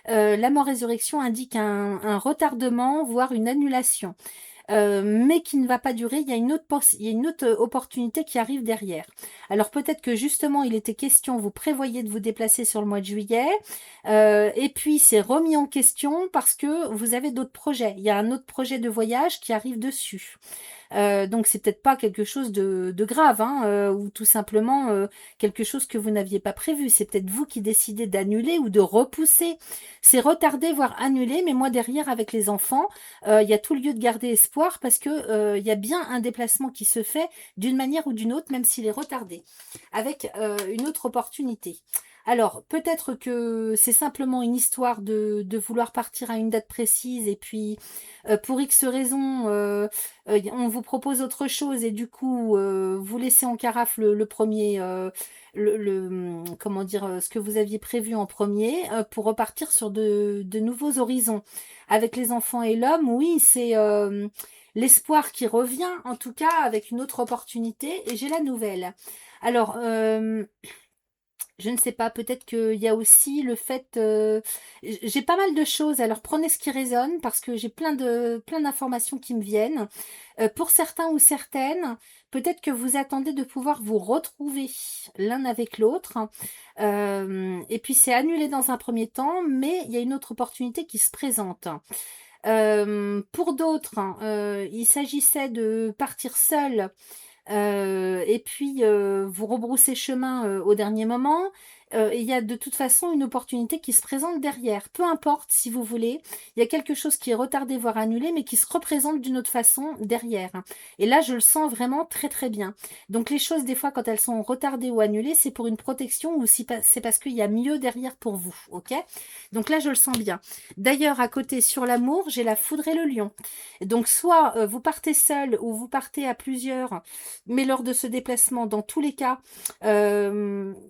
La mort, résurrection indique un retardement, voire une annulation. Mais qui ne va pas durer, il y a une autre opportunité qui arrive derrière. Alors peut-être que justement il était question, vous prévoyez de vous déplacer sur le mois de juillet, et puis c'est remis en question parce que vous avez d'autres projets. Il y a un autre projet de voyage qui arrive dessus. Donc c'est peut-être pas quelque chose de grave, hein, ou tout simplement quelque chose que vous n'aviez pas prévu. C'est peut-être vous qui décidez d'annuler ou de repousser. C'est retarder, voire annuler, mais moi derrière avec les enfants, il y a tout lieu de garder espoir parce que il y a bien un déplacement qui se fait d'une manière ou d'une autre, même s'il est retardé, avec une autre opportunité. Alors, peut-être que c'est simplement une histoire de vouloir partir à une date précise et puis pour X raisons, on vous propose autre chose et du coup, vous laissez en carafe le premier, comment dire, ce que vous aviez prévu en premier pour repartir sur de nouveaux horizons. Avec les enfants et l'homme, oui, c'est l'espoir qui revient, en tout cas, avec une autre opportunité et j'ai la nouvelle. Alors, je ne sais pas, peut-être qu'il y a aussi le fait, j'ai pas mal de choses, alors prenez ce qui résonne parce que j'ai plein d'informations qui me viennent. Pour certains ou certaines, peut-être que vous attendez de pouvoir vous retrouver l'un avec l'autre. Et puis c'est annulé dans un premier temps, mais il y a une autre opportunité qui se présente. Pour d'autres, il s'agissait de partir seul et puis vous rebroussez chemin au dernier moment. Et il y a de toute façon une opportunité qui se présente derrière. Peu importe si vous voulez, il y a quelque chose qui est retardé, voire annulé, mais qui se représente d'une autre façon derrière. Et là, je le sens vraiment très très bien. Donc les choses, des fois, quand elles sont retardées ou annulées, c'est pour une protection ou si c'est parce qu'il y a mieux derrière pour vous. Ok? Donc là, je le sens bien. D'ailleurs, à côté, sur l'amour, j'ai la foudre et le lion. Donc soit vous partez seul ou vous partez à plusieurs, mais lors de ce déplacement, dans tous les cas, il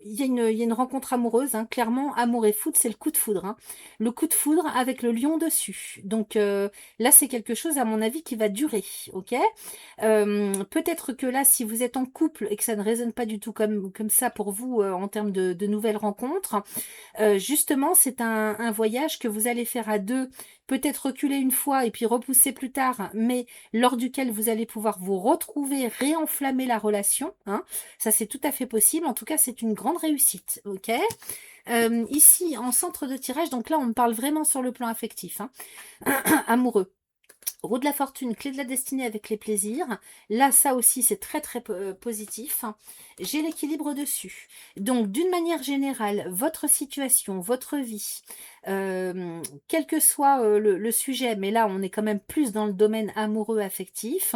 y a une rencontre amoureuse, hein, clairement, amour et foudre, c'est le coup de foudre. Hein. Le coup de foudre avec le lion dessus. Donc là, c'est quelque chose, à mon avis, qui va durer. Ok. Peut-être que là, si vous êtes en couple et que ça ne résonne pas du tout comme ça pour vous en termes de nouvelles rencontres, justement, c'est un voyage que vous allez faire à deux, peut-être reculer une fois et puis repousser plus tard, mais lors duquel vous allez pouvoir vous retrouver, réenflammer la relation. Hein. Ça, c'est tout à fait possible. En tout cas, c'est une grande réussite. Ok. Ici, en centre de tirage, donc là, on me parle vraiment sur le plan affectif, hein, amoureux. Roue de la fortune, clé de la destinée avec les plaisirs. Là, ça aussi, c'est très très positif. J'ai l'équilibre dessus. Donc, d'une manière générale, votre situation, votre vie, quel que soit le sujet, mais là, on est quand même plus dans le domaine amoureux affectif.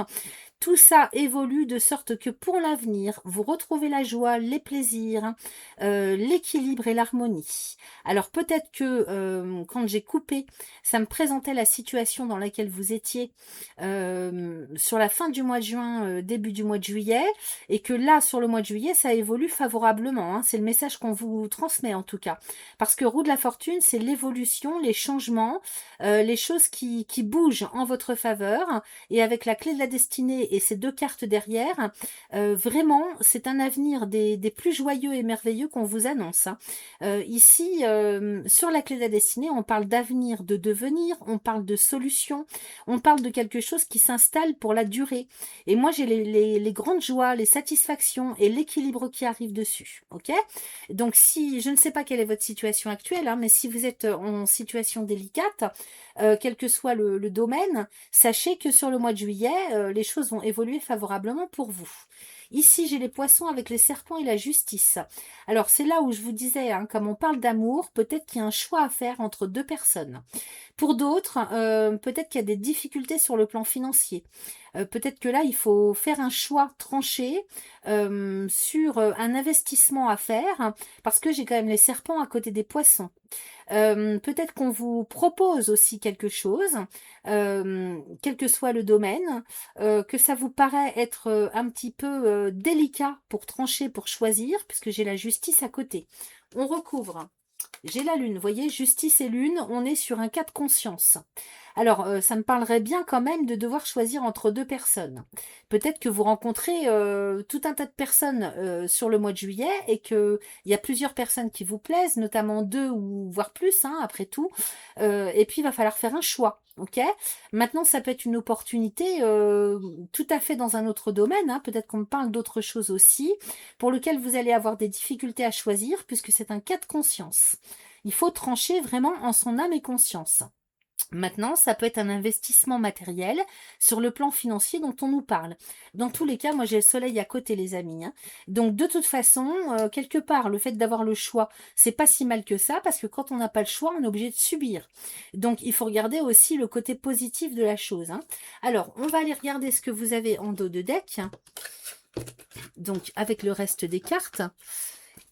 Tout ça évolue de sorte que pour l'avenir, vous retrouvez la joie, les plaisirs, l'équilibre et l'harmonie. Alors peut-être que quand j'ai coupé, ça me présentait la situation dans laquelle vous étiez sur la fin du mois de juin, début du mois de juillet, et que là, sur le mois de juillet, ça évolue favorablement. Hein. C'est le message qu'on vous transmet en tout cas. Parce que roue de la fortune, c'est l'évolution, les changements, les choses qui bougent en votre faveur, et avec la clé de la destinée et ces deux cartes derrière, vraiment, c'est un avenir des plus joyeux et merveilleux qu'on vous annonce. Hein. Ici, sur la clé de la destinée, on parle d'avenir, de devenir, on parle de solution, on parle de quelque chose qui s'installe pour la durée. Et moi, j'ai les grandes joies, les satisfactions et l'équilibre qui arrive dessus. Ok? Donc, si je ne sais pas quelle est votre situation actuelle, hein, mais si vous êtes en situation délicate, quel que soit le domaine, sachez que sur le mois de juillet, les choses vont évoluer favorablement pour vous. Ici, j'ai les poissons avec les serpents et la justice. Alors, c'est là où je vous disais, hein, comme on parle d'amour, peut-être qu'il y a un choix à faire entre deux personnes. Pour d'autres, peut-être qu'il y a des difficultés sur le plan financier. Peut-être que là, il faut faire un choix tranché sur un investissement à faire, parce que j'ai quand même les serpents à côté des poissons. Peut-être qu'on vous propose aussi quelque chose, quel que soit le domaine, que ça vous paraît être un petit peu délicat pour trancher, pour choisir, puisque j'ai la justice à côté. On recouvre. J'ai la lune, vous voyez, justice et lune, on est sur un cas de conscience. Alors, ça me parlerait bien quand même de devoir choisir entre deux personnes. Peut-être que vous rencontrez tout un tas de personnes sur le mois de juillet et qu'il y a plusieurs personnes qui vous plaisent, notamment deux ou voire plus, hein, après tout. Et puis, il va falloir faire un choix. Ok. Maintenant, ça peut être une opportunité tout à fait dans un autre domaine. Hein, peut-être qu'on me parle d'autre chose aussi, pour lequel vous allez avoir des difficultés à choisir, puisque c'est un cas de conscience. Il faut trancher vraiment en son âme et conscience. Maintenant, ça peut être un investissement matériel sur le plan financier dont on nous parle. Dans tous les cas, moi j'ai le soleil à côté, les amis, hein. Donc de toute façon, quelque part, le fait d'avoir le choix, c'est pas si mal que ça, parce que quand on n'a pas le choix, on est obligé de subir. Donc il faut regarder aussi le côté positif de la chose, hein. Alors, on va aller regarder ce que vous avez en dos de deck, donc avec le reste des cartes.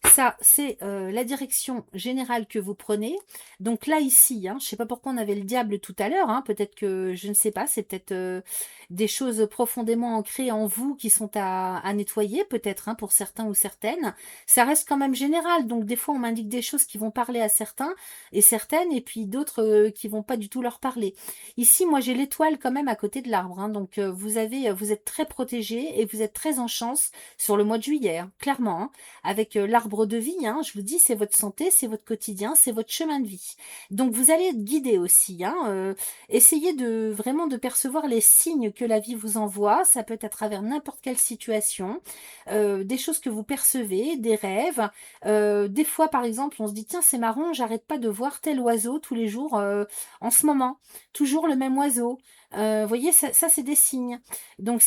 Ça, c'est la direction générale que vous prenez. Donc là, ici, hein, je ne sais pas pourquoi on avait le diable tout à l'heure. Hein, peut-être que, je ne sais pas, c'est peut-être des choses profondément ancrées en vous qui sont à nettoyer, peut-être, hein, pour certains ou certaines. Ça reste quand même général. Donc des fois, on m'indique des choses qui vont parler à certains et certaines, et puis d'autres qui vont pas du tout leur parler. Ici, moi, j'ai l'étoile quand même à côté de l'arbre. Hein, donc vous êtes très protégé et vous êtes très en chance sur le mois de juillet, hein, clairement. Hein, avec l'arbre de vie, hein, je vous dis, c'est votre santé, c'est votre quotidien, c'est votre chemin de vie. Donc vous allez être guidé aussi. Hein, essayez de vraiment de percevoir les signes que la vie vous envoie. Ça peut être à travers n'importe quelle situation, des choses que vous percevez, des rêves. Des fois, par exemple, on se dit tiens, c'est marrant, j'arrête pas de voir tel oiseau tous les jours en ce moment. Toujours le même oiseau. Vous voyez, ça c'est des signes. Donc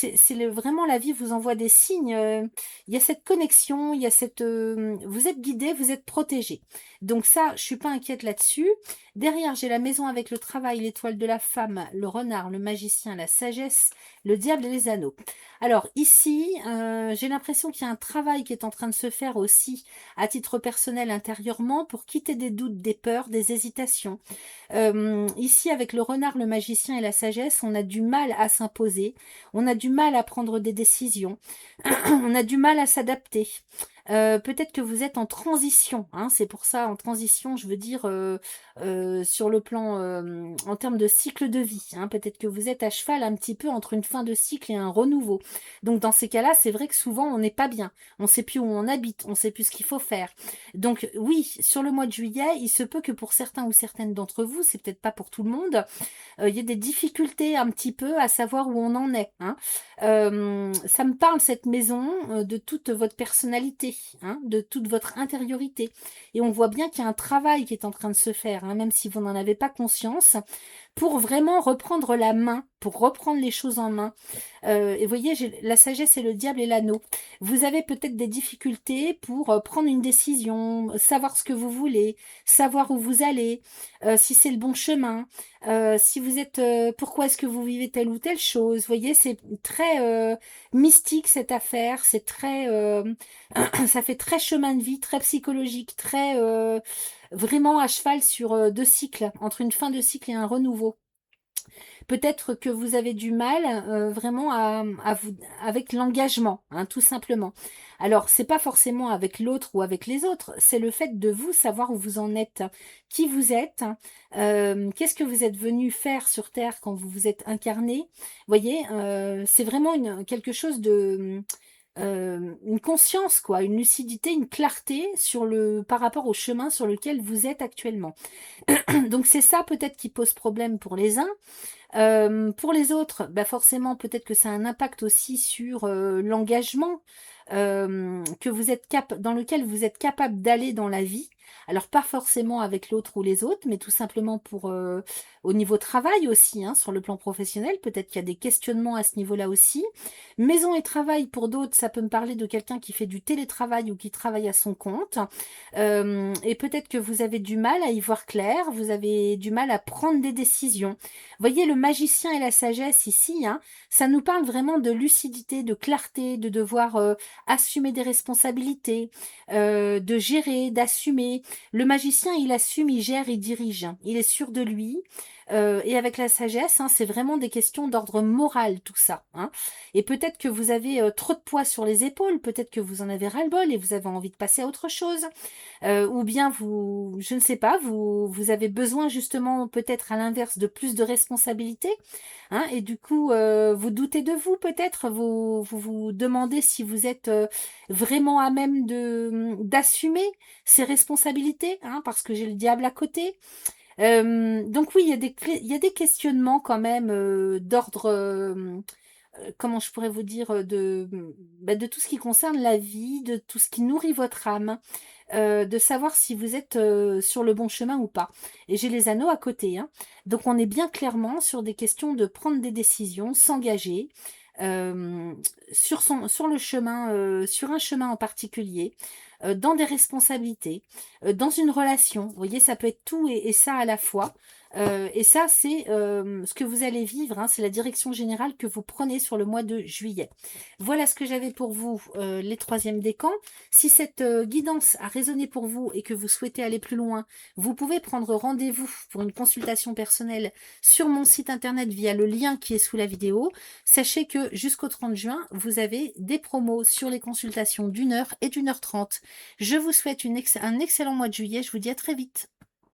vraiment la vie vous envoie des signes. Il y a cette connexion, il y a cette, vous êtes guidé, vous êtes protégé. Donc ça, je suis pas inquiète là-dessus. Derrière, j'ai la maison avec le travail, l'étoile de la femme, le renard, le magicien, la sagesse, le diable et les anneaux. Alors ici, j'ai l'impression qu'il y a un travail qui est en train de se faire aussi à titre personnel intérieurement pour quitter des doutes, des peurs, des hésitations. Ici, avec le renard, le magicien et la sagesse, on a du mal à s'imposer, on a du mal à prendre des décisions, on a du mal à s'adapter. Peut-être que vous êtes en transition, hein, c'est pour ça, en transition, je veux dire, sur le plan, en termes de cycle de vie. Hein, peut-être que vous êtes à cheval un petit peu entre une fin de cycle et un renouveau. Donc dans ces cas-là, c'est vrai que souvent, on n'est pas bien. On ne sait plus où on habite, on ne sait plus ce qu'il faut faire. Donc oui, sur le mois de juillet, il se peut que pour certains ou certaines d'entre vous, c'est peut-être pas pour tout le monde, il y a des difficultés un petit peu à savoir où on en est. Hein. Ça me parle, cette maison, de toute votre personnalité, hein, de toute votre intériorité. Et on voit bien qu'il y a un travail qui est en train de se faire, hein, même si vous n'en avez pas conscience, pour vraiment reprendre la main, pour reprendre les choses en main. Et vous voyez, j'ai la sagesse et le diable et l'anneau. Vous avez peut-être des difficultés pour prendre une décision, savoir ce que vous voulez, savoir où vous allez, si c'est le bon chemin, si vous êtes, pourquoi est-ce que vous vivez telle ou telle chose. Vous voyez, c'est très mystique cette affaire, c'est très, ça fait très chemin de vie, très psychologique, très vraiment à cheval sur deux cycles, entre une fin de cycle et un renouveau. Peut-être que vous avez du mal vraiment à vous avec l'engagement, hein, tout simplement. Alors, c'est pas forcément avec l'autre ou avec les autres, c'est le fait de vous savoir où vous en êtes, qui vous êtes, qu'est-ce que vous êtes venu faire sur Terre quand vous vous êtes incarné. Vous voyez, c'est vraiment quelque chose de une conscience, quoi, une lucidité, une clarté sur par rapport au chemin sur lequel vous êtes actuellement. Donc c'est ça peut-être qui pose problème pour les uns. Pour les autres, bah forcément, peut-être que ça a un impact aussi sur l'engagement que vous êtes dans lequel vous êtes capable d'aller dans la vie. Alors pas forcément avec l'autre ou les autres, mais tout simplement pour au niveau travail aussi, hein, sur le plan professionnel. Peut-être qu'il y a des questionnements à ce niveau-là aussi. Maison et travail pour d'autres, ça peut me parler de quelqu'un qui fait du télétravail ou qui travaille à son compte. Et peut-être que vous avez du mal à y voir clair, vous avez du mal à prendre des décisions. Voyez, le magicien et la sagesse ici, hein, ça nous parle vraiment de lucidité, de clarté, de devoir assumer des responsabilités, de gérer, d'assumer. Le magicien, il assume, il gère, il dirige. Il est sûr de lui. Et avec la sagesse, hein, c'est vraiment des questions d'ordre moral, tout ça. Hein. Et peut-être que vous avez trop de poids sur les épaules, peut-être que vous en avez ras-le-bol et vous avez envie de passer à autre chose. Ou bien vous, je ne sais pas, vous avez besoin justement peut-être à l'inverse de plus de responsabilités. Hein, et du coup, vous doutez de vous peut-être, vous demandez si vous êtes vraiment à même d'assumer ces responsabilités, hein, parce que j'ai le diable à côté. Donc oui, il y a des questionnements quand même d'ordre comment je pourrais vous dire, de tout ce qui concerne la vie, de tout ce qui nourrit votre âme, de savoir si vous êtes, sur le bon chemin ou pas. Et j'ai les anneaux à côté, hein. Donc on est bien clairement sur des questions de prendre des décisions, s'engager, sur le chemin, sur un chemin en particulier, dans des responsabilités, dans une relation. Vous voyez, ça peut être tout et ça à la fois. Et ça, c'est ce que vous allez vivre, hein, c'est la direction générale que vous prenez sur le mois de juillet. Voilà ce que j'avais pour vous, les troisièmes décans. Si cette guidance a résonné pour vous et que vous souhaitez aller plus loin, vous pouvez prendre rendez-vous pour une consultation personnelle sur mon site internet via le lien qui est sous la vidéo. Sachez que jusqu'au 30 juin, vous avez des promos sur les consultations d'1 heure et d'1 heure 30. Je vous souhaite un excellent mois de juillet. Je vous dis à très vite.